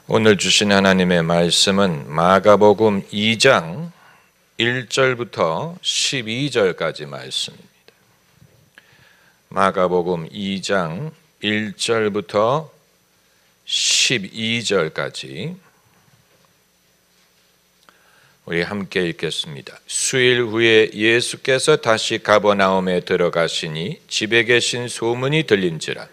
오늘 주신 하나님의 말씀은 마가복음 2장 1절부터 12절까지 말씀입니다. 마가복음 2장 1절부터 12절까지 우리 함께 읽겠습니다. 수일 후에 예수께서 다시 가버나움에 들어가시니 집에 계신 소문이 들린지라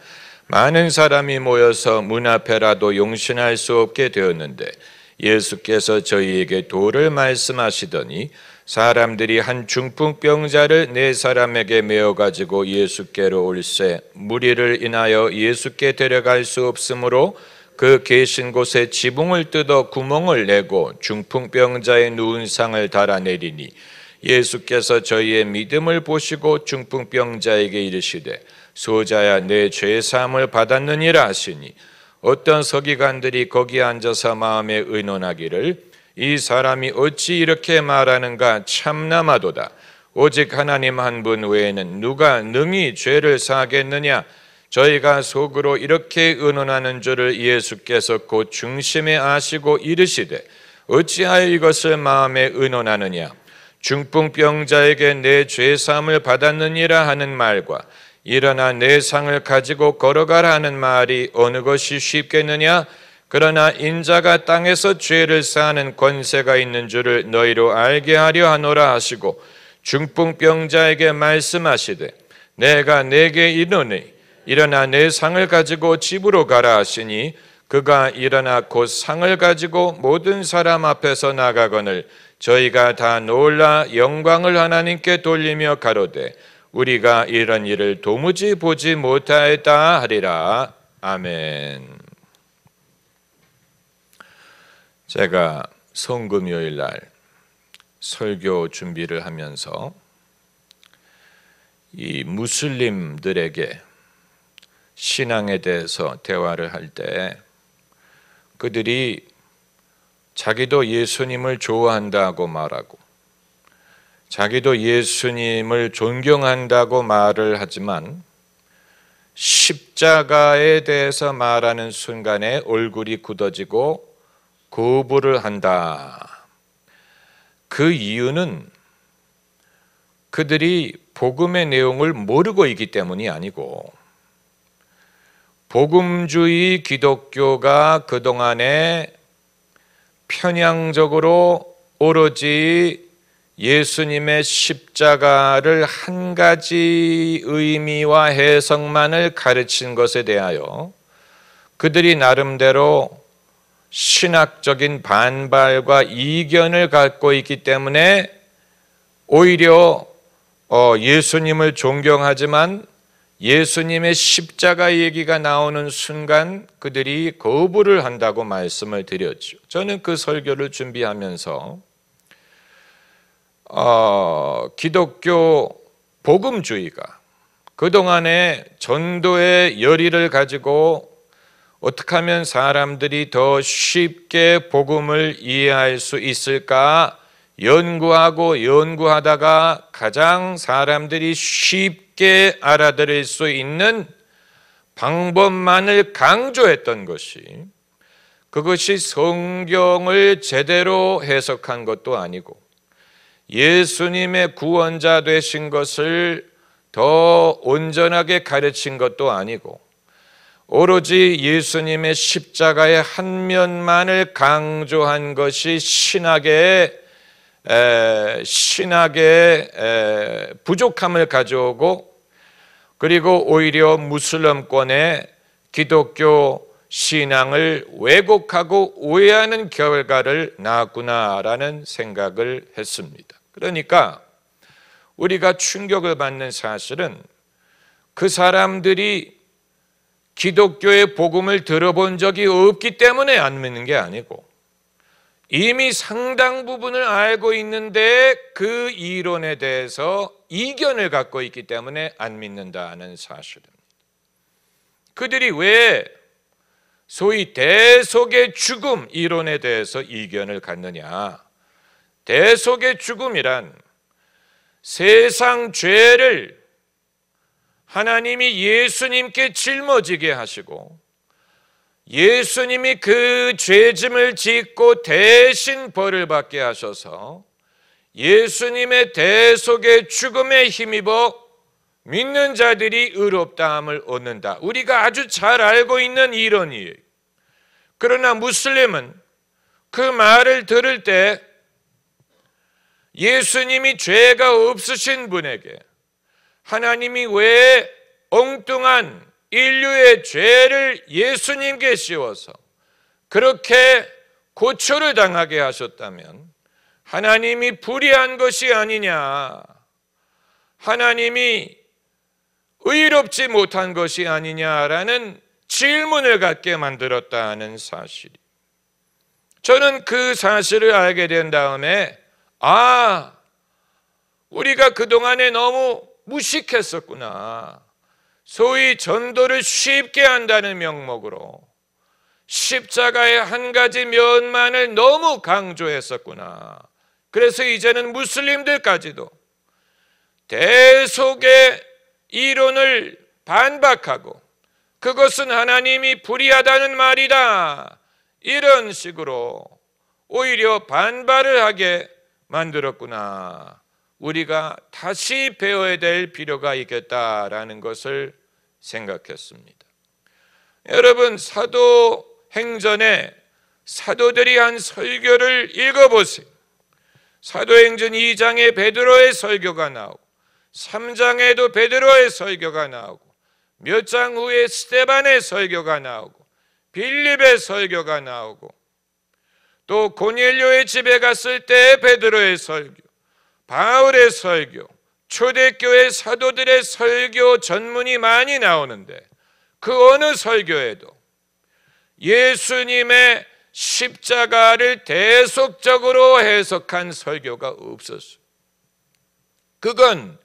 많은 사람이 모여서 문 앞에라도 용신할 수 없게 되었는데 예수께서 저희에게 도를 말씀하시더니 사람들이 한 중풍병자를 4사람에게 메어가지고 예수께로 올세 무리를 인하여 예수께 데려갈 수 없으므로 그 계신 곳에 지붕을 뜯어 구멍을 내고 중풍병자의 누운 상을 달아내리니 예수께서 저희의 믿음을 보시고 중풍병자에게 이르시되 소자야 내 죄사함을 받았느니라 하시니 어떤 서기관들이 거기 앉아서 마음에 의논하기를 이 사람이 어찌 이렇게 말하는가 참나마도다. 오직 하나님 한 분 외에는 누가 능히 죄를 사하겠느냐. 저희가 속으로 이렇게 의논하는 줄을 예수께서 곧 중심에 아시고 이르시되 어찌하여 이것을 마음에 의논하느냐. 중풍병자에게 내 죄사함을 받았느니라 하는 말과 일어나 내 상을 가지고 걸어가라 하는 말이 어느 것이 쉽겠느냐. 그러나 인자가 땅에서 죄를 사하는 권세가 있는 줄을 너희로 알게 하려 하노라 하시고 중풍병자에게 말씀하시되 내가 내게 이르노니 일어나 내 상을 가지고 집으로 가라 하시니 그가 일어나 곧 상을 가지고 모든 사람 앞에서 나가거늘 저희가 다 놀라 영광을 하나님께 돌리며 가로되 우리가 이런 일을 도무지 보지 못하였다 하리라. 아멘. 제가 성금요일 날 설교 준비를 하면서 이 무슬림들에게 신앙에 대해서 대화를 할 때 그들이 자기도 예수님을 좋아한다고 말하고 자기도 예수님을 존경한다고 말을 하지만 십자가에 대해서 말하는 순간에 얼굴이 굳어지고 거부를 한다. 그 이유는 그들이 복음의 내용을 모르고 있기 때문이 아니고 복음주의 기독교가 그동안에 편향적으로 오로지 예수님의 십자가를 한 가지 의미와 해석만을 가르친 것에 대하여 그들이 나름대로 신학적인 반발과 이견을 갖고 있기 때문에 오히려 예수님을 존경하지만 예수님의 십자가 얘기가 나오는 순간 그들이 거부를 한다고 말씀을 드렸죠. 저는 그 설교를 준비하면서 기독교 복음주의가 그동안에 전도의 열의를 가지고 어떻게 하면 사람들이 더 쉽게 복음을 이해할 수 있을까 연구하다가 가장 사람들이 쉽게 알아들을 수 있는 방법만을 강조했던 것이 그것이 성경을 제대로 해석한 것도 아니고 예수님의 구원자 되신 것을 더 온전하게 가르친 것도 아니고 오로지 예수님의 십자가의 한 면만을 강조한 것이 신학의 부족함을 가져오고 그리고 오히려 무슬림권의 기독교 신앙을 왜곡하고 오해하는 결과를 낳았구나라는 생각을 했습니다. 그러니까 우리가 충격을 받는 사실은 그 사람들이 기독교의 복음을 들어본 적이 없기 때문에 안 믿는 게 아니고 이미 상당 부분을 알고 있는데 그 이론에 대해서 이견을 갖고 있기 때문에 안 믿는다는 사실입니다. 그들이 왜 소위 대속의 죽음 이론에 대해서 이견을 갖느냐? 대속의 죽음이란 세상 죄를 하나님이 예수님께 짊어지게 하시고 예수님이 그 죄짐을 짓고 대신 벌을 받게 하셔서 예수님의 대속의 죽음에 힘입어 믿는 자들이 의롭다함을 얻는다. 우리가 아주 잘 알고 있는 이론이에요. 그러나 무슬림은 그 말을 들을 때 예수님이 죄가 없으신 분에게 하나님이 왜 엉뚱한 인류의 죄를 예수님께 씌워서 그렇게 고초를 당하게 하셨다면 하나님이 불의한 것이 아니냐, 하나님이 의롭지 못한 것이 아니냐라는 질문을 갖게 만들었다는 사실이, 저는 그 사실을 알게 된 다음에 우리가 그동안에 너무 무식했었구나. 소위 전도를 쉽게 한다는 명목으로 십자가의 한 가지 면만을 너무 강조했었구나. 그래서 이제는 무슬림들까지도 대속의 이론을 반박하고 그것은 하나님이 불의하다는 말이다, 이런 식으로 오히려 반발을 하게 만들었구나. 우리가 다시 배워야 될 필요가 있겠다라는 것을 생각했습니다. 여러분, 사도행전에 사도들이 한 설교를 읽어보세요. 사도행전 2장에 베드로의 설교가 나오고 3장에도 베드로의 설교가 나오고 몇 장 후에 스데반의 설교가 나오고 빌립의 설교가 나오고 또 고넬료의 집에 갔을 때 베드로의 설교, 바울의 설교, 초대교회 사도들의 설교 전문이 많이 나오는데 그 어느 설교에도 예수님의 십자가를 대속적으로 해석한 설교가 없었어요. 그건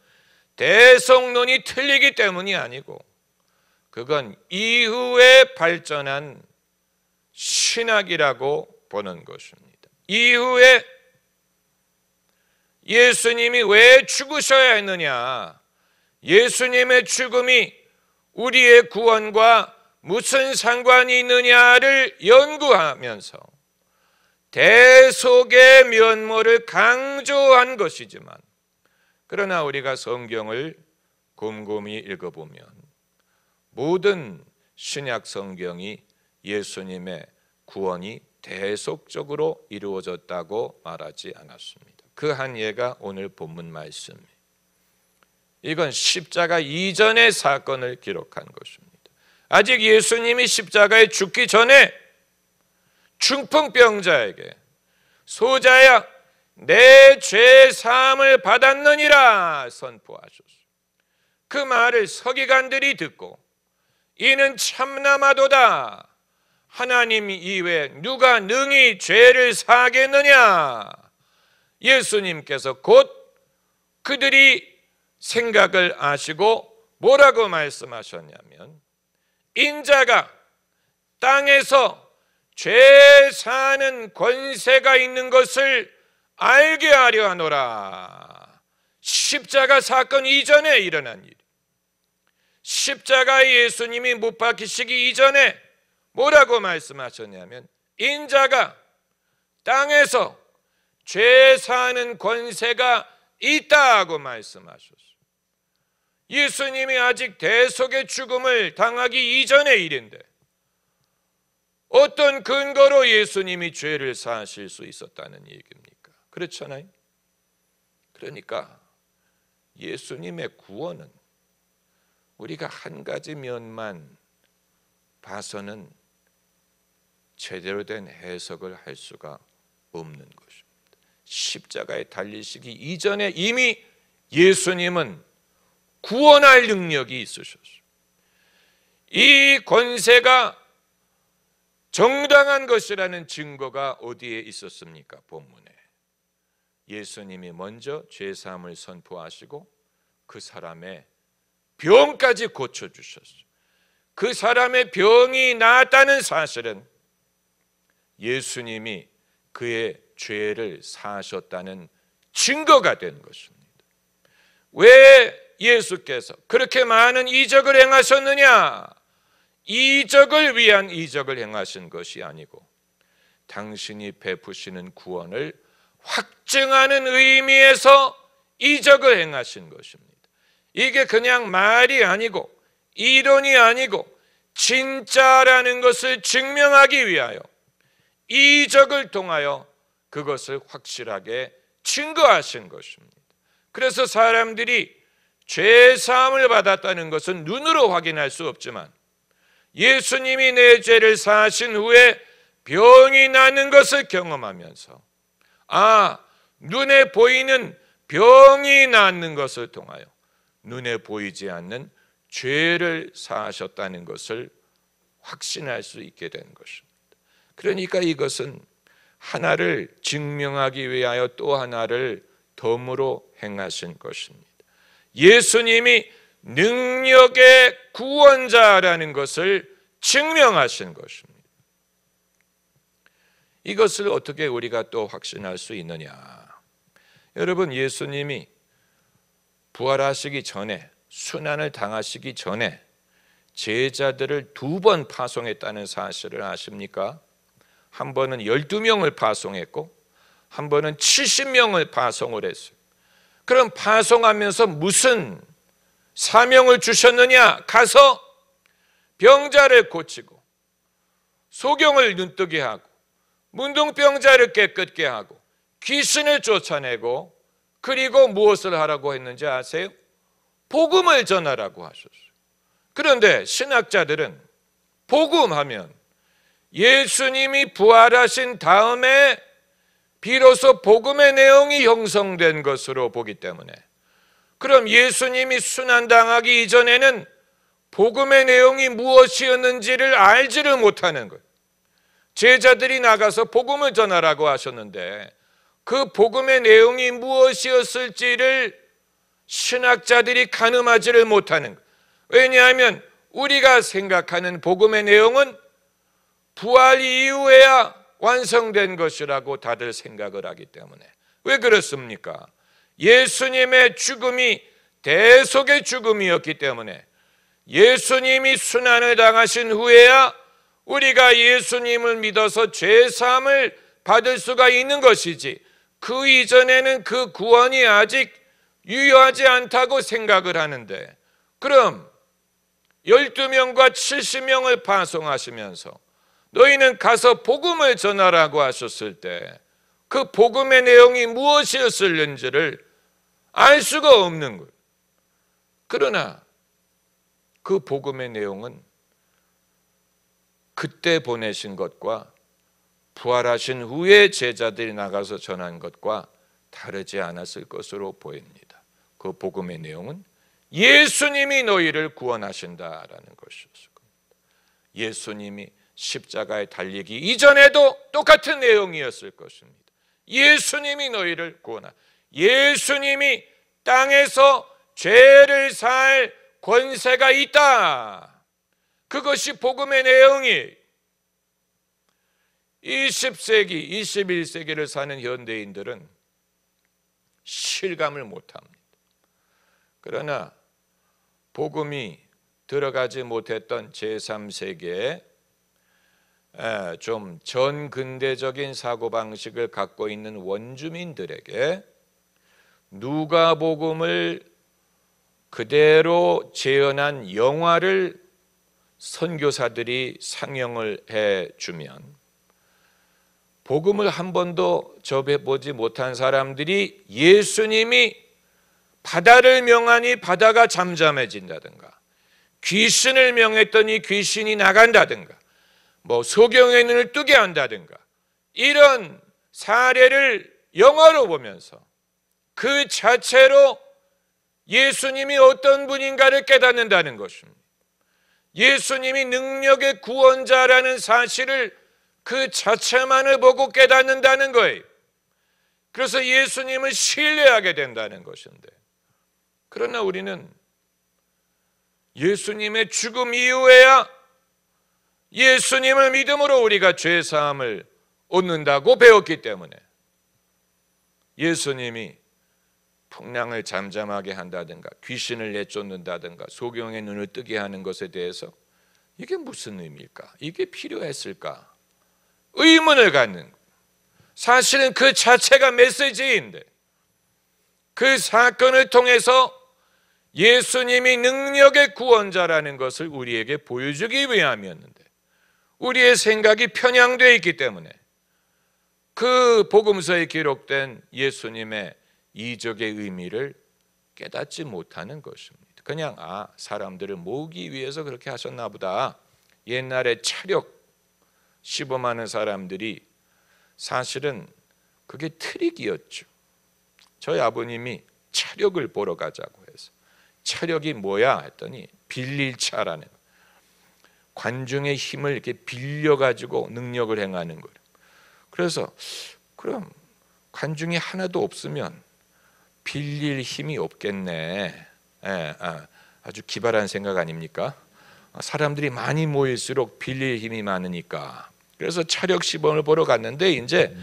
대속론이 틀리기 때문이 아니고 그건 이후에 발전한 신학이라고 보는 것입니다. 이후에 예수님이 왜 죽으셔야 했느냐, 예수님의 죽음이 우리의 구원과 무슨 상관이 있느냐를 연구하면서 대속의 면모를 강조한 것이지만, 그러나 우리가 성경을 곰곰이 읽어보면 모든 신약 성경이 예수님의 구원이 대속적으로 이루어졌다고 말하지 않았습니다. 그 한 예가 오늘 본문 말씀이에요. 이건 십자가 이전의 사건을 기록한 것입니다. 아직 예수님이 십자가에 죽기 전에 중풍병자에게 소자야 내 죄 사함을 받았느니라 선포하셨어요. 그 말을 서기관들이 듣고 이는 참남하도다, 하나님 이외에 누가 능히 죄를 사하겠느냐. 예수님께서 곧 그들이 생각을 아시고 뭐라고 말씀하셨냐면 인자가 땅에서 죄 사하는 권세가 있는 것을 알게 하려 하노라. 십자가 사건 이전에 일어난 일, 십자가에 예수님이 못 박히시기 이전에 뭐라고 말씀하셨냐면 인자가 땅에서 죄 사하는 권세가 있다고 말씀하셨어요. 예수님이 아직 대속의 죽음을 당하기 이전의 일인데 어떤 근거로 예수님이 죄를 사하실 수 있었다는 얘기입니까? 그렇잖아요. 그러니까 예수님의 구원은 우리가 한 가지 면만 봐서는 제대로 된 해석을 할 수가 없는 것입니다. 십자가에 달리시기 이전에 이미 예수님은 구원할 능력이 있으셨어요. 이 권세가 정당한 것이라는 증거가 어디에 있었습니까? 본문에 예수님이 먼저 죄사함을 선포하시고 그 사람의 병까지 고쳐주셨어요. 그 사람의 병이 나았다는 사실은 예수님이 그의 죄를 사하셨다는 증거가 된 것입니다. 왜 예수께서 그렇게 많은 이적을 행하셨느냐? 이적을 위한 이적을 행하신 것이 아니고 당신이 베푸시는 구원을 확증하는 의미에서 이적을 행하신 것입니다. 이게 그냥 말이 아니고 이론이 아니고 진짜라는 것을 증명하기 위하여 이적을 통하여 그것을 확실하게 증거하신 것입니다. 그래서 사람들이 죄 사함을 받았다는 것은 눈으로 확인할 수 없지만 예수님이 내 죄를 사하신 후에 병이 나는 것을 경험하면서 눈에 보이는 병이 낫는 것을 통하여 눈에 보이지 않는 죄를 사하셨다는 것을 확신할 수 있게 된 것입니다. 그러니까 이것은 하나를 증명하기 위하여 또 하나를 덤으로 행하신 것입니다. 예수님이 능력의 구원자라는 것을 증명하신 것입니다. 이것을 어떻게 우리가 또 확신할 수 있느냐? 여러분, 예수님이 부활하시기 전에, 순환을 당하시기 전에 제자들을 2번 파송했다는 사실을 아십니까? 한 번은 12명을 파송했고 한 번은 70명을 파송을 했어요. 그럼 파송하면서 무슨 사명을 주셨느냐? 가서 병자를 고치고 소경을 눈뜨게 하고 문둥병자를 깨끗게 하고 귀신을 쫓아내고 그리고 무엇을 하라고 했는지 아세요? 복음을 전하라고 하셨어요. 그런데 신학자들은 복음하면 예수님이 부활하신 다음에 비로소 복음의 내용이 형성된 것으로 보기 때문에, 그럼 예수님이 순환당하기 이전에는 복음의 내용이 무엇이었는지를 알지를 못하는 거예요. 제자들이 나가서 복음을 전하라고 하셨는데 그 복음의 내용이 무엇이었을지를 신학자들이 가늠하지를 못하는 거예요. 왜냐하면 우리가 생각하는 복음의 내용은 부활 이후에야 완성된 것이라고 다들 생각을 하기 때문에. 왜 그렇습니까? 예수님의 죽음이 대속의 죽음이었기 때문에 예수님이 순환을 당하신 후에야 우리가 예수님을 믿어서 죄사함을 받을 수가 있는 것이지, 그 이전에는 그 구원이 아직 유효하지 않다고 생각을 하는데, 그럼 12명과 70명을 파송하시면서 너희는 가서 복음을 전하라고 하셨을 때 그 복음의 내용이 무엇이었을는지를 알 수가 없는 거예요. 그러나 그 복음의 내용은 그때 보내신 것과 부활하신 후에 제자들이 나가서 전한 것과 다르지 않았을 것으로 보입니다. 그 복음의 내용은 예수님이 너희를 구원하신다라는 것이었을 겁니다. 예수님이 십자가에 달리기 이전에도 똑같은 내용이었을 것입니다. 예수님이 너희를 구원하, 예수님이 땅에서 죄를 살 권세가 있다. 그것이 복음의 내용이. 20세기, 21세기를 사는 현대인들은 실감을 못합니다. 그러나 복음이 들어가지 못했던 제3세계에 좀 전근대적인 사고방식을 갖고 있는 원주민들에게 누가복음을 그대로 재현한 영화를 선교사들이 상영을 해주면 복음을 한 번도 접해보지 못한 사람들이 예수님이 바다를 명하니 바다가 잠잠해진다든가, 귀신을 명했더니 귀신이 나간다든가, 소경의 눈을 뜨게 한다든가, 이런 사례를 영화로 보면서 그 자체로 예수님이 어떤 분인가를 깨닫는다는 것입니다. 예수님이 능력의 구원자라는 사실을 그 자체만을 보고 깨닫는다는 거예요. 그래서 예수님을 신뢰하게 된다는 것인데, 그러나 우리는 예수님의 죽음 이후에야 예수님을 믿음으로 우리가 죄사함을 얻는다고 배웠기 때문에 예수님이 풍랑을 잠잠하게 한다든가 귀신을 내쫓는다든가 소경의 눈을 뜨게 하는 것에 대해서 이게 무슨 의미일까? 이게 필요했을까? 의문을 갖는 거예요. 사실은 그 자체가 메시지인데 그 사건을 통해서 예수님이 능력의 구원자라는 것을 우리에게 보여주기 위함이었는데 우리의 생각이 편향되어 있기 때문에 그 복음서에 기록된 예수님의 이적의 의미를 깨닫지 못하는 것입니다. 그냥 사람들을 모으기 위해서 그렇게 하셨나 보다. 옛날에 차력 시범하는 사람들이 사실은 그게 트릭이었죠. 저희 아버님이 차력을 보러 가자고 해서 차력이 뭐야 했더니 빌릴 차라는 관중의 힘을 이렇게 빌려가지고 능력을 행하는 거예요. 그래서 그럼 관중이 하나도 없으면 빌릴 힘이 없겠네. 아주 기발한 생각 아닙니까? 사람들이 많이 모일수록 빌릴 힘이 많으니까. 그래서 차력 시범을 보러 갔는데 이제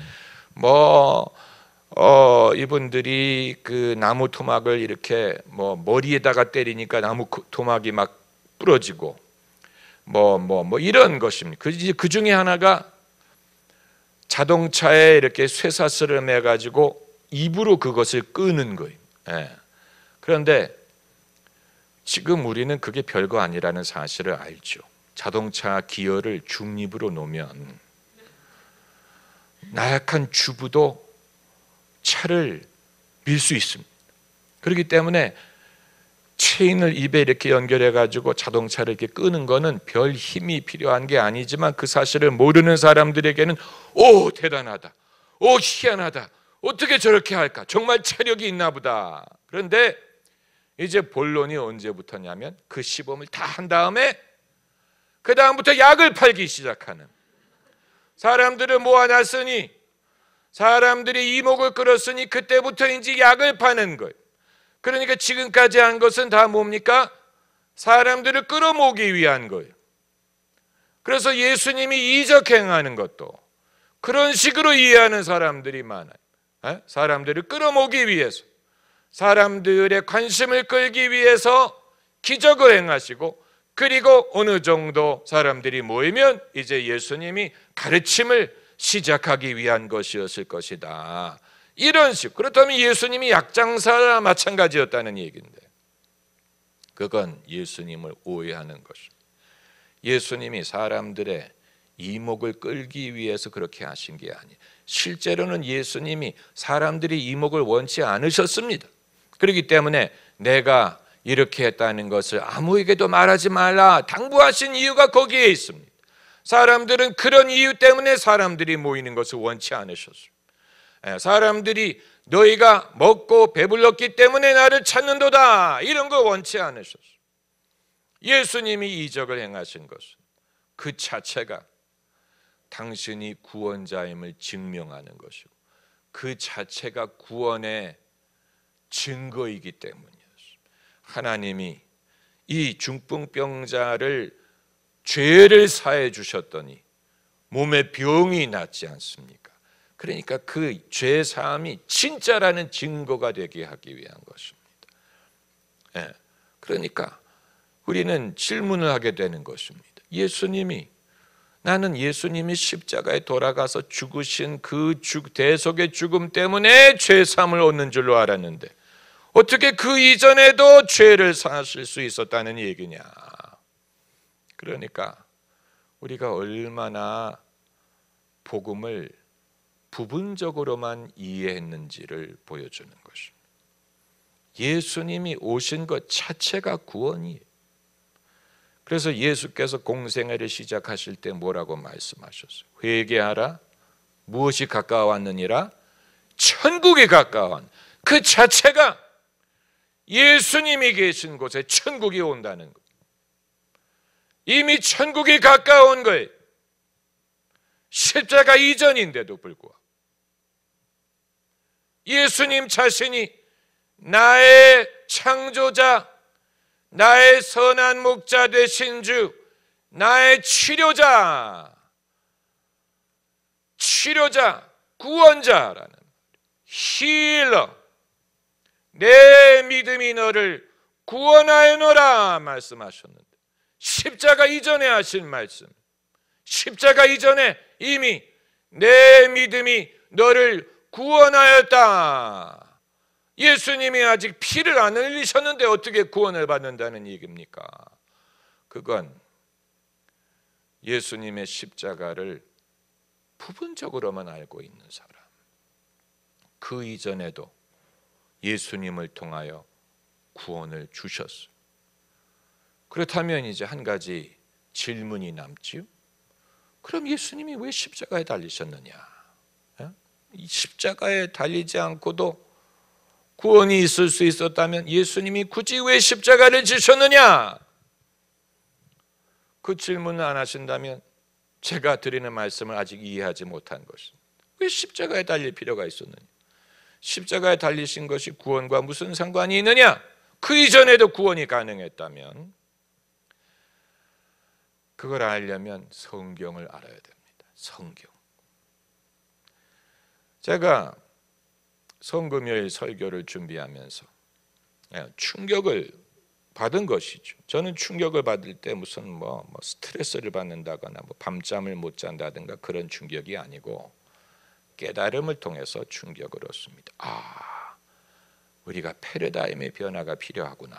이분들이 그 나무 토막을 이렇게 머리에다가 때리니까 나무 토막이 막 부러지고 이런 것입니다. 그 중에 하나가 자동차에 이렇게 쇠사슬을 매 가지고 입으로 그것을 끄는 거예요. 그런데 지금 우리는 그게 별거 아니라는 사실을 알죠. 자동차 기어를 중립으로 놓으면 나약한 주부도 차를 밀 수 있습니다. 그렇기 때문에 체인을 입에 이렇게 연결해 가지고 자동차를 이렇게 끄는 거는 별 힘이 필요한 게 아니지만 그 사실을 모르는 사람들에게는 오 대단하다, 오 희한하다, 어떻게 저렇게 할까, 정말 체력이 있나 보다. 그런데 이제 본론이 언제부터냐면 그 시범을 다 한 다음에 그 다음부터 약을 팔기 시작하는, 사람들을 모아놨으니 사람들이 이목을 끌었으니 그때부터 이제 약을 파는 거예요. 그러니까 지금까지 한 것은 다 뭡니까? 사람들을 끌어모으기 위한 거예요. 그래서 예수님이 이적 행하는 것도 그런 식으로 이해하는 사람들이 많아요. 사람들을 끌어모으기 위해서, 사람들의 관심을 끌기 위해서 기적을 행하시고, 그리고 어느 정도 사람들이 모이면 이제 예수님이 가르침을 시작하기 위한 것이었을 것이다. 이런 식. 그렇다면 예수님이 약장사와 마찬가지였다는 얘기인데 그건 예수님을 오해하는 것입니다. 예수님이 사람들의 이목을 끌기 위해서 그렇게 하신 게 아니에요. 실제로는 예수님이 사람들이 이목을 원치 않으셨습니다. 그렇기 때문에 내가 이렇게 했다는 것을 아무에게도 말하지 말라 당부하신 이유가 거기에 있습니다. 사람들은 그런 이유 때문에 사람들이 모이는 것을 원치 않으셨습니다. 사람들이 너희가 먹고 배불렀기 때문에 나를 찾는도다 이런 거 원치 않으셨어요. 예수님이 이적을 행하신 것은 그 자체가 당신이 구원자임을 증명하는 것이고 그 자체가 구원의 증거이기 때문이었습니다. 하나님이 이 중풍병자를 죄를 사해 주셨더니 몸에 병이 낫지 않습니까? 그러니까 그 죄 사함이 진짜라는 증거가 되게 하기 위한 것입니다. 그러니까 우리는 질문을 하게 되는 것입니다. 나는 예수님이 십자가에 돌아가서 죽으신 그 대속의 죽음 때문에 죄 사함을 얻는 줄로 알았는데 어떻게 그 이전에도 죄를 사실 수 있었다는 얘기냐? 그러니까 우리가 얼마나 복음을 부분적으로만 이해했는지를 보여주는 것입니다. 예수님이 오신 것 자체가 구원이에요. 그래서 예수께서 공생애를 시작하실 때 뭐라고 말씀하셨어요? 회개하라, 무엇이 가까워왔느니라? 천국이 가까워왔. 그 자체가 예수님이 계신 곳에 천국이 온다는 것. 이미 천국이 가까운 거예요. 십자가 이전인데도 불구하고 예수님 자신이 나의 창조자, 나의 선한 목자 되신 주, 나의 치료자, 구원자라는 힐러, 내 믿음이 너를 구원하여노라 말씀하셨는데 십자가 이전에 하신 말씀, 십자가 이전에 이미 내 믿음이 너를 구원하였다. 예수님이 아직 피를 안 흘리셨는데 어떻게 구원을 받는다는 얘기입니까? 그건 예수님의 십자가를 부분적으로만 알고 있는 사람, 그 이전에도 예수님을 통하여 구원을 주셨어요. 그렇다면 이제 한 가지 질문이 남지요. 그럼 예수님이 왜 십자가에 달리셨느냐? 이 십자가에 달리지 않고도 구원이 있을 수 있었다면 예수님이 굳이 왜 십자가를 지셨느냐? 그 질문을 안 하신다면 제가 드리는 말씀을 아직 이해하지 못한 것입니다. 왜 십자가에 달릴 필요가 있었느냐? 십자가에 달리신 것이 구원과 무슨 상관이 있느냐? 그 이전에도 구원이 가능했다면 그걸 알려면 성경을 알아야 됩니다. 성경. 제가 성금요일 설교를 준비하면서 충격을 받은 것이죠. 저는 충격을 받을 때 무슨 뭐 스트레스를 받는다거나 밤잠을 못 잔다든가 그런 충격이 아니고 깨달음을 통해서 충격을 얻습니다. 우리가 패러다임의 변화가 필요하구나.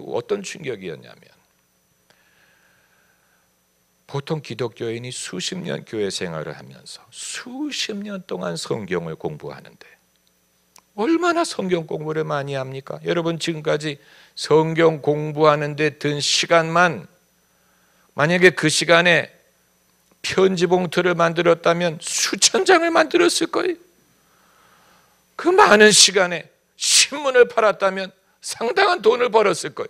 어떤 충격이었냐면, 보통 기독교인이 수십 년 교회 생활을 하면서 수십 년 동안 성경을 공부하는데 얼마나 성경 공부를 많이 합니까? 여러분, 지금까지 성경 공부하는 데 든 시간만, 만약에 그 시간에 편지 봉투를 만들었다면 수천 장을 만들었을 거예요. 그 많은 시간에 신문을 팔았다면 상당한 돈을 벌었을 거예요.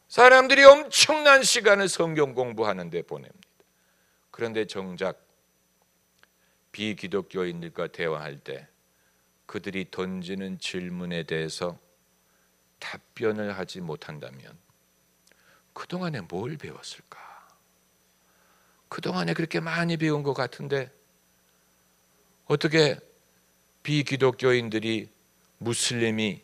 사람들이 엄청난 시간을 성경 공부하는 데 보냅니다. 그런데 정작 비기독교인들과 대화할 때 그들이 던지는 질문에 대해서 답변을 하지 못한다면 그동안에 뭘 배웠을까? 그동안에 그렇게 많이 배운 것 같은데 어떻게 비기독교인들이, 무슬림이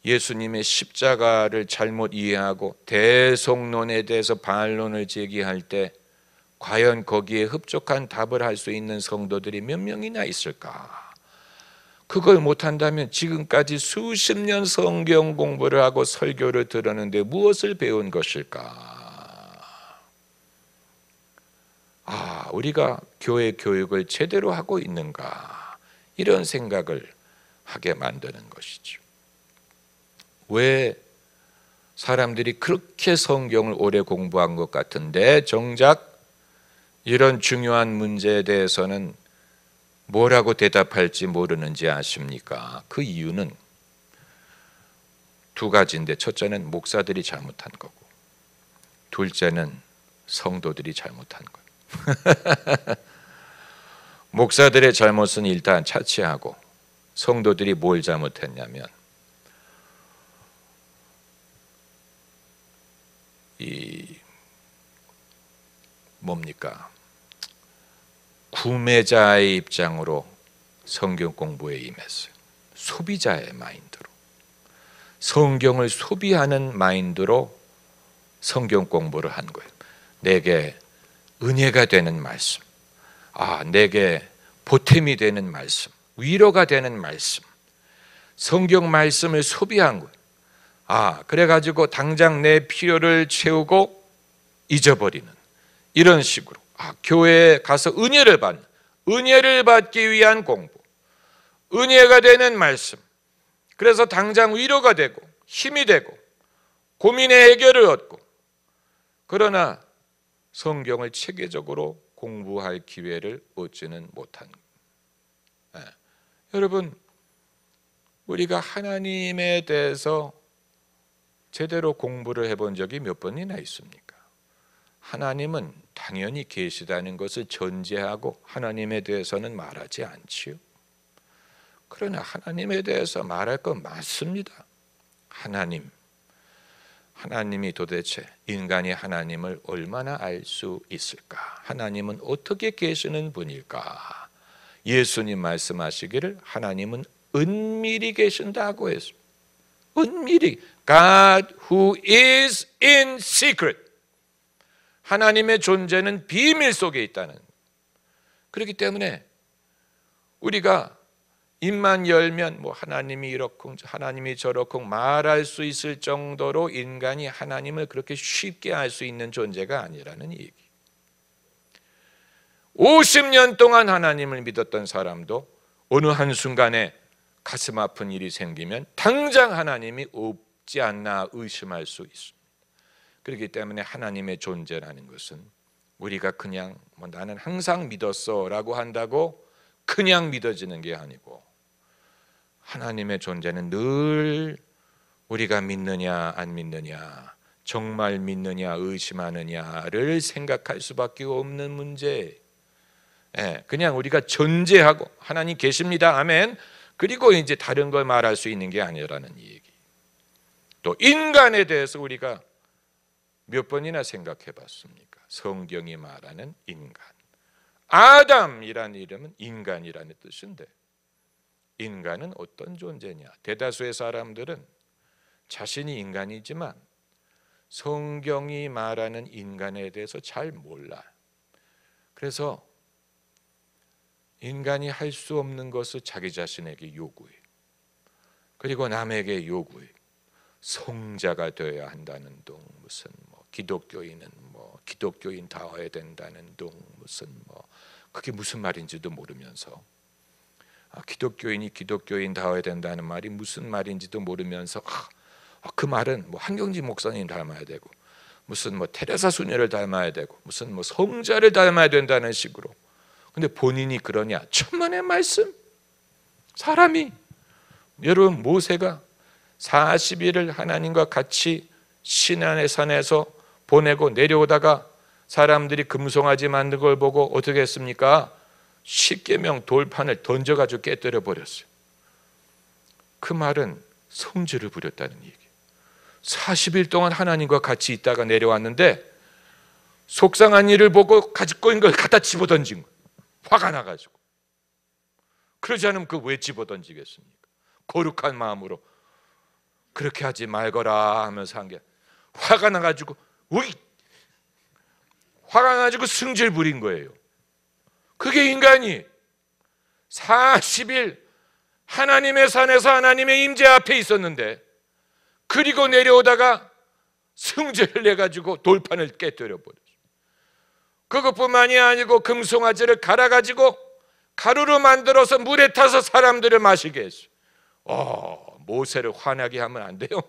예수님의 십자가를 잘못 이해하고 대속론에 대해서 반론을 제기할 때 과연 거기에 흡족한 답을 할 수 있는 성도들이 몇 명이나 있을까? 그걸 못한다면 지금까지 수십 년 성경 공부를 하고 설교를 들었는데 무엇을 배운 것일까? 우리가 교회 교육을 제대로 하고 있는가? 이런 생각을 하게 만드는 것이죠. 왜 사람들이 그렇게 성경을 오래 공부한 것 같은데 정작 이런 중요한 문제에 대해서는 뭐라고 대답할지 모르는지 아십니까? 그 이유는 두 가지인데, 첫째는 목사들이 잘못한 거고 둘째는 성도들이 잘못한 거예요. 목사들의 잘못은 일단 차치하고 성도들이 뭘 잘못했냐면, 구매자의 입장으로 성경 공부에 임했어요. 소비자의 마인드로, 성경을 소비하는 마인드로 성경 공부를 한 거예요. 내게 은혜가 되는 말씀, 내게 보탬이 되는 말씀, 위로가 되는 말씀, 성경 말씀을 소비한 거예요. 그래가지고 당장 내 필요를 채우고 잊어버리는, 이런 식으로 교회에 가서 은혜를 받기 위한 공부, 은혜가 되는 말씀, 그래서 당장 위로가 되고 힘이 되고 고민의 해결을 얻고, 그러나 성경을 체계적으로 공부할 기회를 얻지는 못한 거예요. 여러분, 우리가 하나님에 대해서 제대로 공부를 해본 적이 몇 번이나 있습니까? 하나님은 당연히 계시다는 것을 전제하고 하나님에 대해서는 말하지 않지요. 그러나 하나님에 대해서 말할 건 많습니다. 하나님이 도대체 인간이 하나님을 얼마나 알 수 있을까? 하나님은 어떻게 계시는 분일까? 예수님 말씀하시기를 하나님은 은밀히 계신다고 했습니다. 은밀히 God who is in secret. 하나님의 존재는 비밀 속에 있다는. 그렇기 때문에 우리가 입만 열면 뭐 하나님이 이렇고 하나님이 저렇고 말할 수 있을 정도로 인간이 하나님을 그렇게 쉽게 알 수 있는 존재가 아니라는 얘기. 50년 동안 하나님을 믿었던 사람도 어느 한순간에 가슴 아픈 일이 생기면 당장 하나님이 없지 않나 의심할 수 있습니다. 그렇기 때문에 하나님의 존재라는 것은 우리가 그냥 뭐 나는 항상 믿었어 라고 한다고 그냥 믿어지는 게 아니고, 하나님의 존재는 늘 우리가 믿느냐 안 믿느냐, 정말 믿느냐 의심하느냐를 생각할 수밖에 없는 문제. 그냥 우리가 전제하고 하나님 계십니다, 아멘, 그리고 이제 다른 걸 말할 수 있는 게 아니라는 얘기. 또 인간에 대해서 우리가 몇 번이나 생각해 봤습니까? 성경이 말하는 인간, 아담이라는 이름은 인간이라는 뜻인데, 인간은 어떤 존재냐? 대다수의 사람들은 자신이 인간이지만 성경이 말하는 인간에 대해서 잘 몰라요. 그래서 인간이 할 수 없는 것을 자기 자신에게 요구해. 그리고 남에게 요구해. 성자가 되어야 한다는 둥, 무슨 뭐 기독교인은 뭐 기독교인 다워야 된다는 둥, 무슨 뭐 그게 무슨 말인지도 모르면서, 기독교인이 기독교인 다워야 된다는 말이 무슨 말인지도 모르면서 그 말은 뭐 한경지 목사님 닮아야 되고 무슨 뭐 테레사 수녀를 닮아야 되고 무슨 뭐 성자를 닮아야 된다는 식으로. 근데 본인이 그러냐? 천만의 말씀. 사람이, 여러분, 모세가 40일을 하나님과 같이 시내의 산에서 보내고 내려오다가 사람들이 금송아지 만든 걸 보고 어떻게 했습니까? 십계명 돌판을 던져가지고 깨뜨려 버렸어요. 그 말은 성질을 부렸다는 얘기예요. 40일 동안 하나님과 같이 있다가 내려왔는데 속상한 일을 보고 가지고 있는 걸 갖다 집어던진 거예요. 화가 나가지고. 그러지 않으면 그 왜 집어던지겠습니까? 거룩한 마음으로 그렇게 하지 말거라 하면서 한 게, 화가 나가지고 화가 나가지고 승질 부린 거예요. 그게 인간이 40일 하나님의 산에서 하나님의 임재 앞에 있었는데, 그리고 내려오다가 승질을 내가지고 돌판을 깨뜨려 버렸어요. 그것뿐만이 아니고 금송아지를 갈아가지고 가루로 만들어서 물에 타서 사람들을 마시게 했어요. 모세를 화나게 하면 안 돼요.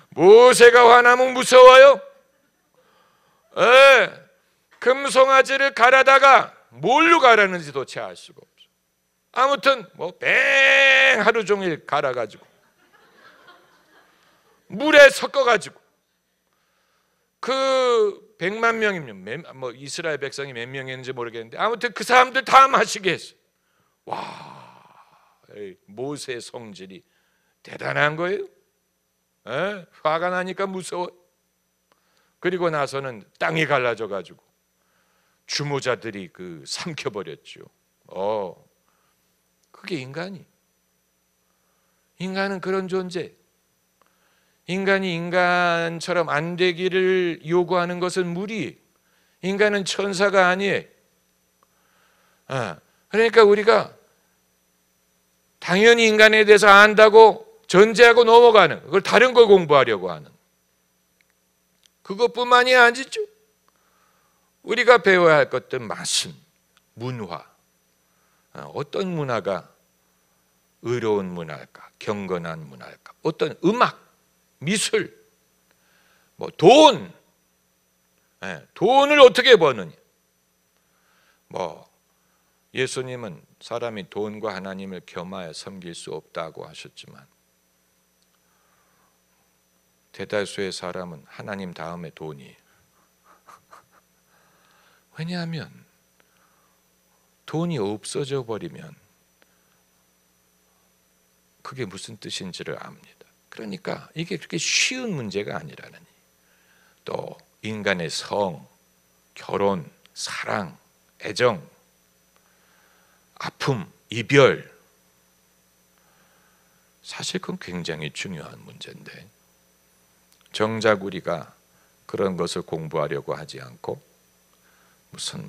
모세가 화나면 무서워요. 금송아지를 갈아다가 뭘로 갈았는지 도대체 알 수가 없어요. 아무튼 뭐 뱅 하루 종일 갈아가지고 물에 섞어가지고 그 100만 명이면 뭐 이스라엘 백성이 몇 명이었는지 모르겠는데 아무튼 그 사람들 다 마시게 했어요. 와, 모세의 성질이 대단한 거예요. 화가 나니까 무서워. 그리고 나서는 땅이 갈라져 가지고 주모자들이 삼켜버렸죠. 그게 인간은 그런 존재. 인간이 인간처럼 안 되기를 요구하는 것은 무리. 인간은 천사가 아니에요. 그러니까 우리가 당연히 인간에 대해서 안다고 전제하고 넘어가는, 그걸 다른 걸 공부하려고 하는, 그것뿐만이 아니죠. 우리가 배워야 할 것들 많습니다. 문화, 어떤 문화가 의로운 문화일까, 경건한 문화일까, 어떤 음악, 미술, 뭐 돈을 어떻게 버느냐. 뭐 예수님은 사람이 돈과 하나님을 겸하여 섬길 수 없다고 하셨지만 대다수의 사람은 하나님 다음에 돈이에요. 왜냐하면 돈이 없어져 버리면 그게 무슨 뜻인지를 압니다. 그러니까 이게 그렇게 쉬운 문제가 아니라는, 또 인간의 성, 결혼, 사랑, 애정, 아픔, 이별, 사실 그건 굉장히 중요한 문제인데 정작 우리가 그런 것을 공부하려고 하지 않고 무슨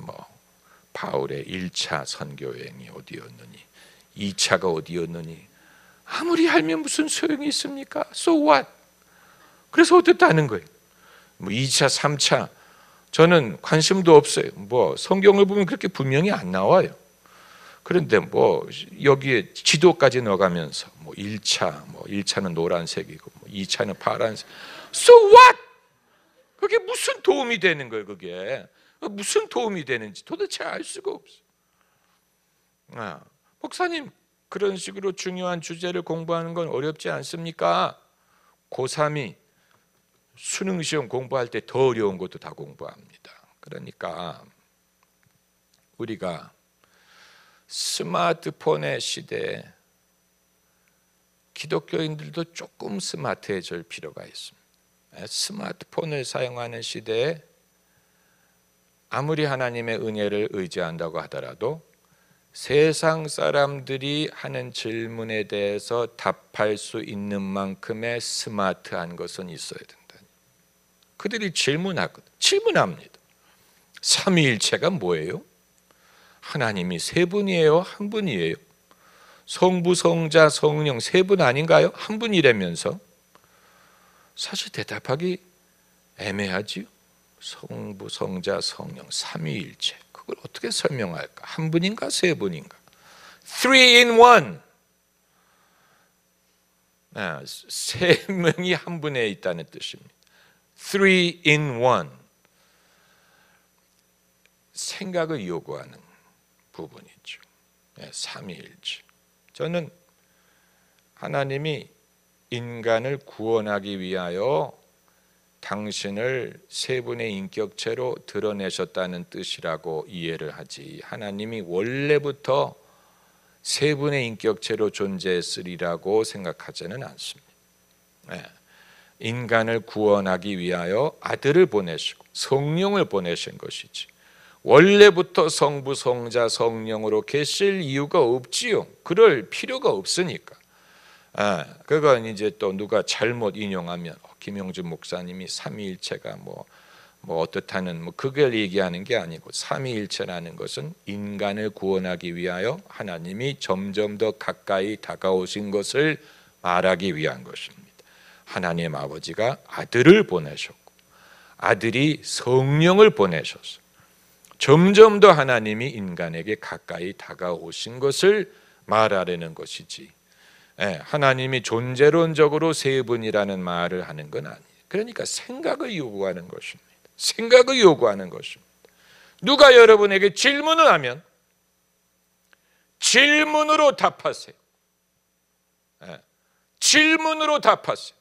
바울의 1차 선교 여행이 어디였느니 2차가 어디였느니 아무리 알면 무슨 소용이 있습니까? So what? 그래서 어떻다는 거예요. 2차, 3차 저는 관심도 없어요. 성경을 보면 그렇게 분명히 안 나와요. 그런데 여기에 지도까지 넣어가면서 1차는 노란색이고 2차는 파란색. So what? 그게 무슨 도움이 되는 거예요? 그게 무슨 도움이 되는지 도대체 알 수가 없어요. 목사님 그런 식으로 중요한 주제를 공부하는 건 어렵지 않습니까? 고3이 수능시험 공부할 때 더 어려운 것도 다 공부합니다. 그러니까 우리가 스마트폰의 시대에 기독교인들도 조금 스마트해질 필요가 있습니다. 스마트폰을 사용하는 시대에 아무리 하나님의 은혜를 의지한다고 하더라도 세상 사람들이 하는 질문에 대해서 답할 수 있는 만큼의 스마트한 것은 있어야 된다. 그들이 질문합니다. 삼위일체가 뭐예요? 하나님이 세 분이에요? 한 분이에요? 성부, 성자, 성령 세 분 아닌가요? 한 분이라면서 사실 대답하기 애매하지요. 성부, 성자, 성령 삼위일체 그걸 어떻게 설명할까? 한 분인가 세 분인가? Three in one. 세 명이 한 분에 있다는 뜻입니다. Three in one. 생각을 요구하는 부분이죠. 삼위일체. 저는 하나님이 인간을 구원하기 위하여 당신을 세 분의 인격체로 드러내셨다는 뜻이라고 이해를 하지 하나님이 원래부터 세 분의 인격체로 존재했으리라고 생각하지는 않습니다. 인간을 구원하기 위하여 아들을 보내시고 성령을 보내신 것이지 원래부터 성부, 성자, 성령으로 계실 이유가 없지요. 그럴 필요가 없으니까. 그건 이제 또 누가 잘못 인용하면 김영준 목사님이 삼위일체가 어떻다는 그걸 얘기하는 게 아니고 삼위일체라는 것은 인간을 구원하기 위하여 하나님이 점점 더 가까이 다가오신 것을 말하기 위한 것입니다. 하나님 아버지가 아들을 보내셨고 아들이 성령을 보내셨어요. 점점 더 하나님이 인간에게 가까이 다가오신 것을 말하려는 것이지 하나님이 존재론적으로 세 분이라는 말을 하는 건 아니에요. 그러니까 생각을 요구하는 것입니다. 생각을 요구하는 것입니다. 누가 여러분에게 질문을 하면 질문으로 답하세요. 질문으로 답하세요.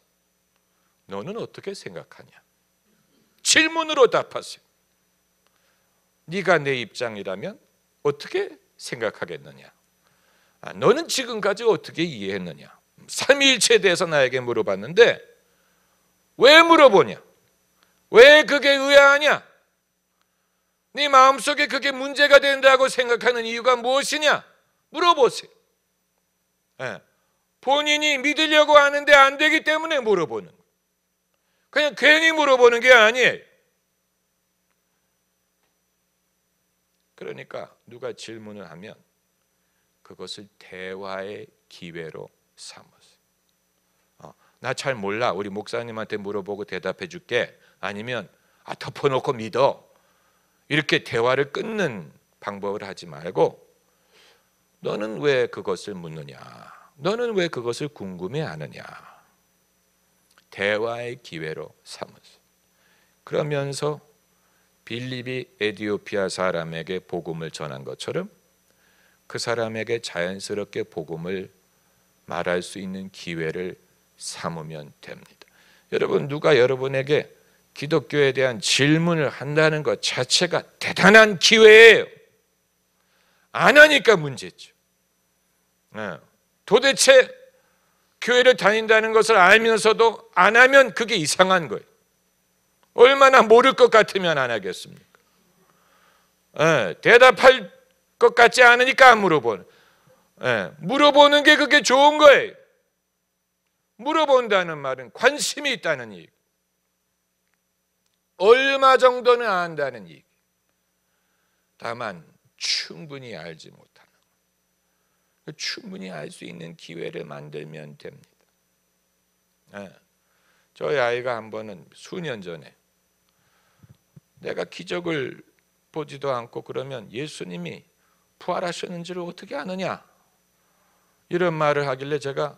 너는 어떻게 생각하냐? 질문으로 답하세요. 네가 내 입장이라면 어떻게 생각하겠느냐? 너는 지금까지 어떻게 이해했느냐? 삼위일체에 대해서 나에게 물어봤는데 왜 물어보냐? 왜 그게 의아하냐? 네 마음속에 그게 문제가 된다고 생각하는 이유가 무엇이냐? 물어보세요. 본인이 믿으려고 하는데 안 되기 때문에 물어보는 거예요. 그냥 괜히 물어보는 게 아니에요. 그러니까 누가 질문을 하면 그것을 대화의 기회로 삼으세요. 나 잘 몰라. 우리 목사님한테 물어보고 대답해 줄게. 아니면 덮어놓고 믿어. 이렇게 대화를 끊는 방법을 하지 말고 너는 왜 그것을 묻느냐? 너는 왜 그것을 궁금해하느냐? 대화의 기회로 삼으세요. 그러면서 빌립이 에티오피아 사람에게 복음을 전한 것처럼 그 사람에게 자연스럽게 복음을 말할 수 있는 기회를 삼으면 됩니다. 여러분, 누가 여러분에게 기독교에 대한 질문을 한다는 것 자체가 대단한 기회예요. 안 하니까 문제죠. 도대체 교회를 다닌다는 것을 알면서도 안 하면 그게 이상한 거예요. 얼마나 모를 것 같으면 안 하겠습니까? 대답할 것 같지 않으니까 안 물어보는. 물어보는 게 그게 좋은 거예요. 물어본다는 말은 관심이 있다는 얘기. 얼마 정도는 안다는 얘기. 다만 충분히 알지 못하는, 충분히 알 수 있는 기회를 만들면 됩니다. 저희 아이가 한 번은 수년 전에 내가 기적을 보지도 않고 그러면 예수님이 부활하셨는지를 어떻게 아느냐 이런 말을 하길래 제가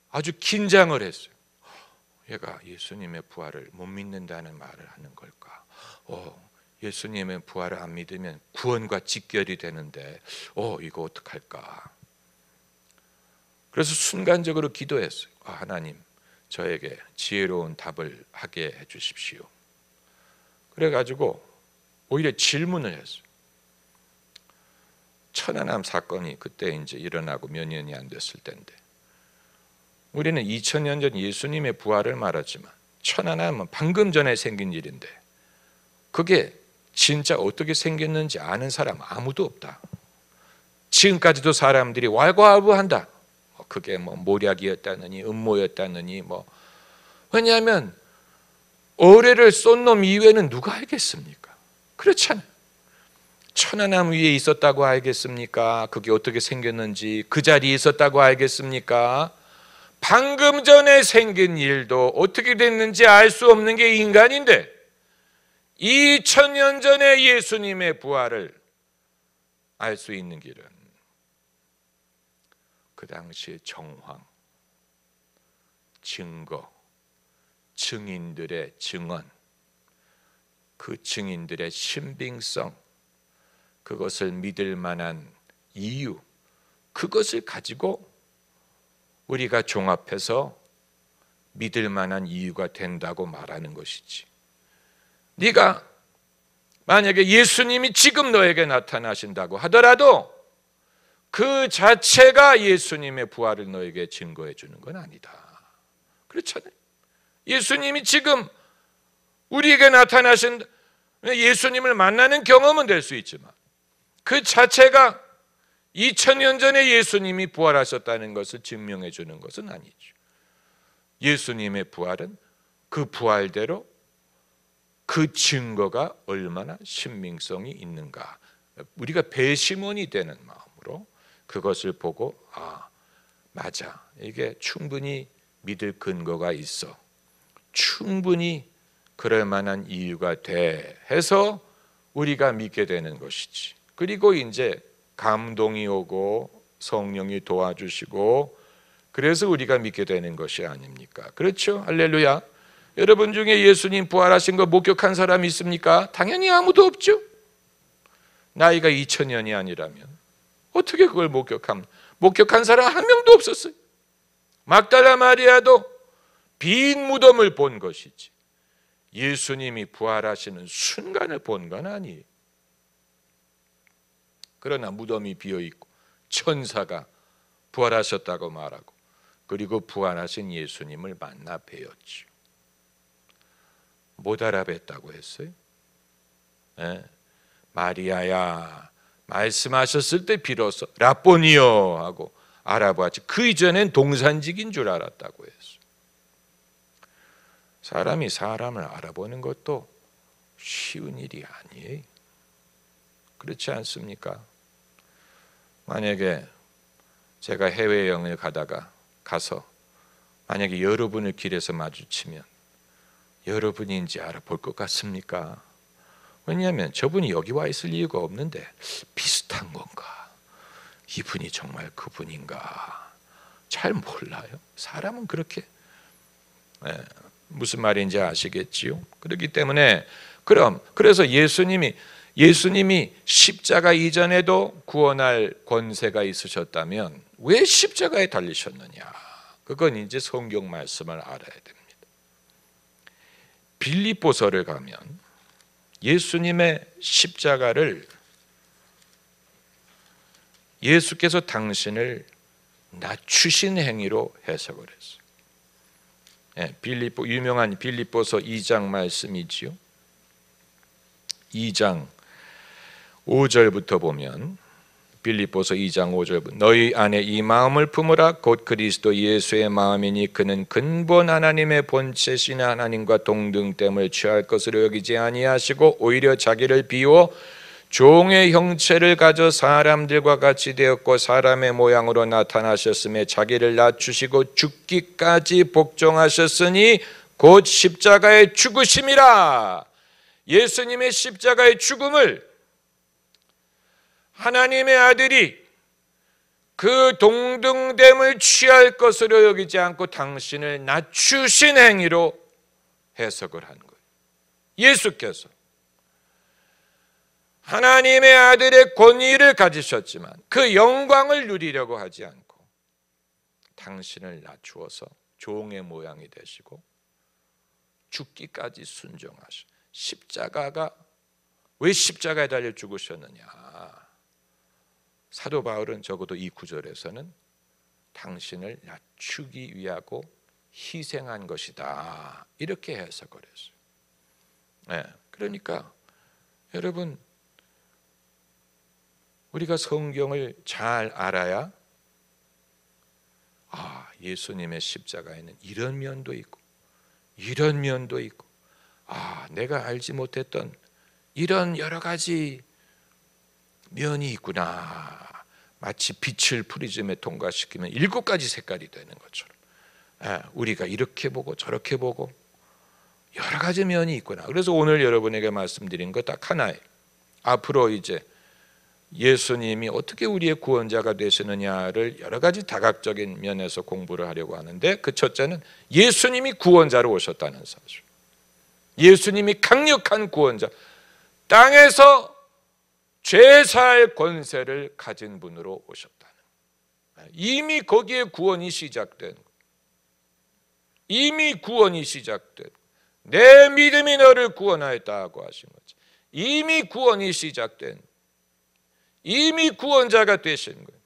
아주 긴장을 했어요. 얘가 예수님의 부활을 못 믿는다는 말을 하는 걸까? 예수님의 부활을 안 믿으면 구원과 직결이 되는데 이거 어떡할까? 그래서 순간적으로 기도했어요. 하나님, 저에게 지혜로운 답을 하게 해주십시오. 그래가지고 오히려 질문을 했어요. 천안함 사건이 그때 이제 일어나고 몇 년이 안 됐을 때인데, 우리는 2000년 전 예수님의 부활을 말하지만 천안함은 방금 전에 생긴 일인데 그게 진짜 어떻게 생겼는지 아는 사람 아무도 없다. 지금까지도 사람들이 왈가왈부한다. 그게 모략이었다느니 음모였다느니 왜냐하면 어뢰를 쏜 놈 이외에는 누가 알겠습니까? 그렇잖아요. 천안함 위에 있었다고 알겠습니까? 그게 어떻게 생겼는지 그 자리에 있었다고 알겠습니까? 방금 전에 생긴 일도 어떻게 됐는지 알 수 없는 게 인간인데 2000년 전에 예수님의 부활을 알 수 있는 길은 그 당시의 정황, 증거, 증인들의 증언, 그 증인들의 신빙성, 그것을 믿을 만한 이유, 그것을 가지고 우리가 종합해서 믿을 만한 이유가 된다고 말하는 것이지. 네가 만약에 예수님이 지금 너에게 나타나신다고 하더라도 그 자체가 예수님의 부활을 너에게 증거해 주는 건 아니다. 그렇잖아요. 예수님이 지금 우리에게 나타나신 예수님을 만나는 경험은 될 수 있지만 그 자체가 2000년 전에 예수님이 부활하셨다는 것을 증명해 주는 것은 아니죠. 예수님의 부활은 그 부활대로 그 증거가 얼마나 신빙성이 있는가, 우리가 배심원이 되는 마음으로 그것을 보고 맞아, 이게 충분히 믿을 근거가 있어, 충분히 그럴 만한 이유가 돼 해서 우리가 믿게 되는 것이지. 그리고 이제 감동이 오고 성령이 도와주시고 그래서 우리가 믿게 되는 것이 아닙니까? 그렇죠? 할렐루야. 여러분 중에 예수님 부활하신 거 목격한 사람이 있습니까? 당연히 아무도 없죠. 나이가 2000년이 아니라면 어떻게 그걸 목격한 사람 한 명도 없었어요. 막달라 마리아도 빈 무덤을 본 것이지 예수님이 부활하시는 순간을 본 건 아니에요. 그러나 무덤이 비어있고 천사가 부활하셨다고 말하고 그리고 부활하신 예수님을 만나 뵈었죠. 못 알아뵀다고 했어요. 마리아야, 말씀하셨을 때 비로소 라보니요 하고 알아봤지. 그 이전엔 동산직인 줄 알았다고 했어요. 사람이 사람을 알아보는 것도 쉬운 일이 아니에요. 그렇지 않습니까? 만약에 제가 해외여행을 가서 만약에 여러분을 길에서 마주치면 여러분인지 알아볼 것 같습니까? 왜냐하면 저분이 여기 와 있을 이유가 없는데 비슷한 건가? 이분이 정말 그분인가? 잘 몰라요. 사람은 그렇게 무슨 말인지 아시겠지요? 그렇기 때문에 그래서 예수님이 십자가 이전에도 구원할 권세가 있으셨다면 왜 십자가에 달리셨느냐? 그건 이제 성경 말씀을 알아야 됩니다. 빌립보서를 가면 예수님의 십자가를 예수께서 당신을 낮추신 행위로 해석을 했어요. 유명한 빌립보서 2장 말씀이지요. 2장 5절부터 보면 빌립보서 2장 5절 너희 안에 이 마음을 품으라 곧 그리스도 예수의 마음이니 그는 근본 하나님의 본체신 하나님과 동등됨을 취할 것으로 여기지 아니하시고 오히려 자기를 비워 종의 형체를 가져 사람들과 같이 되었고 사람의 모양으로 나타나셨음에 자기를 낮추시고 죽기까지 복종하셨으니 곧 십자가의 죽으심이라. 예수님의 십자가의 죽음을 하나님의 아들이 그 동등됨을 취할 것으로 여기지 않고 당신을 낮추신 행위로 해석을 한 거예요. 예수께서 하나님의 아들의 권위를 가지셨지만 그 영광을 누리려고 하지 않고 당신을 낮추어서 종의 모양이 되시고 죽기까지 순종하셔. 십자가가 왜 십자가에 달려 죽으셨느냐? 사도 바울은 적어도 이 구절에서는 당신을 낮추기 위하고 희생한 것이다 이렇게 해석을 했어요. 네, 그러니까 여러분 우리가 성경을 잘 알아야 예수님의 십자가에는 이런 면도 있고 이런 면도 있고 내가 알지 못했던 이런 여러 가지 면이 있구나. 마치 빛을 프리즘에 통과시키면 7가지 색깔이 되는 것처럼 우리가 이렇게 보고 저렇게 보고 여러 가지 면이 있구나. 그래서 오늘 여러분에게 말씀드린 거 딱 하나예요. 앞으로 이제 예수님이 어떻게 우리의 구원자가 되시느냐를 여러 가지 다각적인 면에서 공부를 하려고 하는데 그 첫째는 예수님이 구원자로 오셨다는 사실. 예수님이 강력한 구원자, 땅에서 죄사할 권세를 가진 분으로 오셨다는 거예요. 이미 거기에 구원이 시작된, 이미 구원이 시작된, 내 믿음이 너를 구원하였다고 하신 거지. 이미 구원이 시작된, 이미 구원자가 되신 거예요.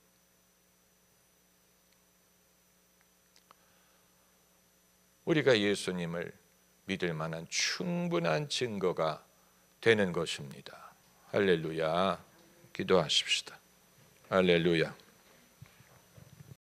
우리가 예수님을 믿을 만한 충분한 증거가 되는 것입니다. 할렐루야. 기도하십시다. 할렐루야.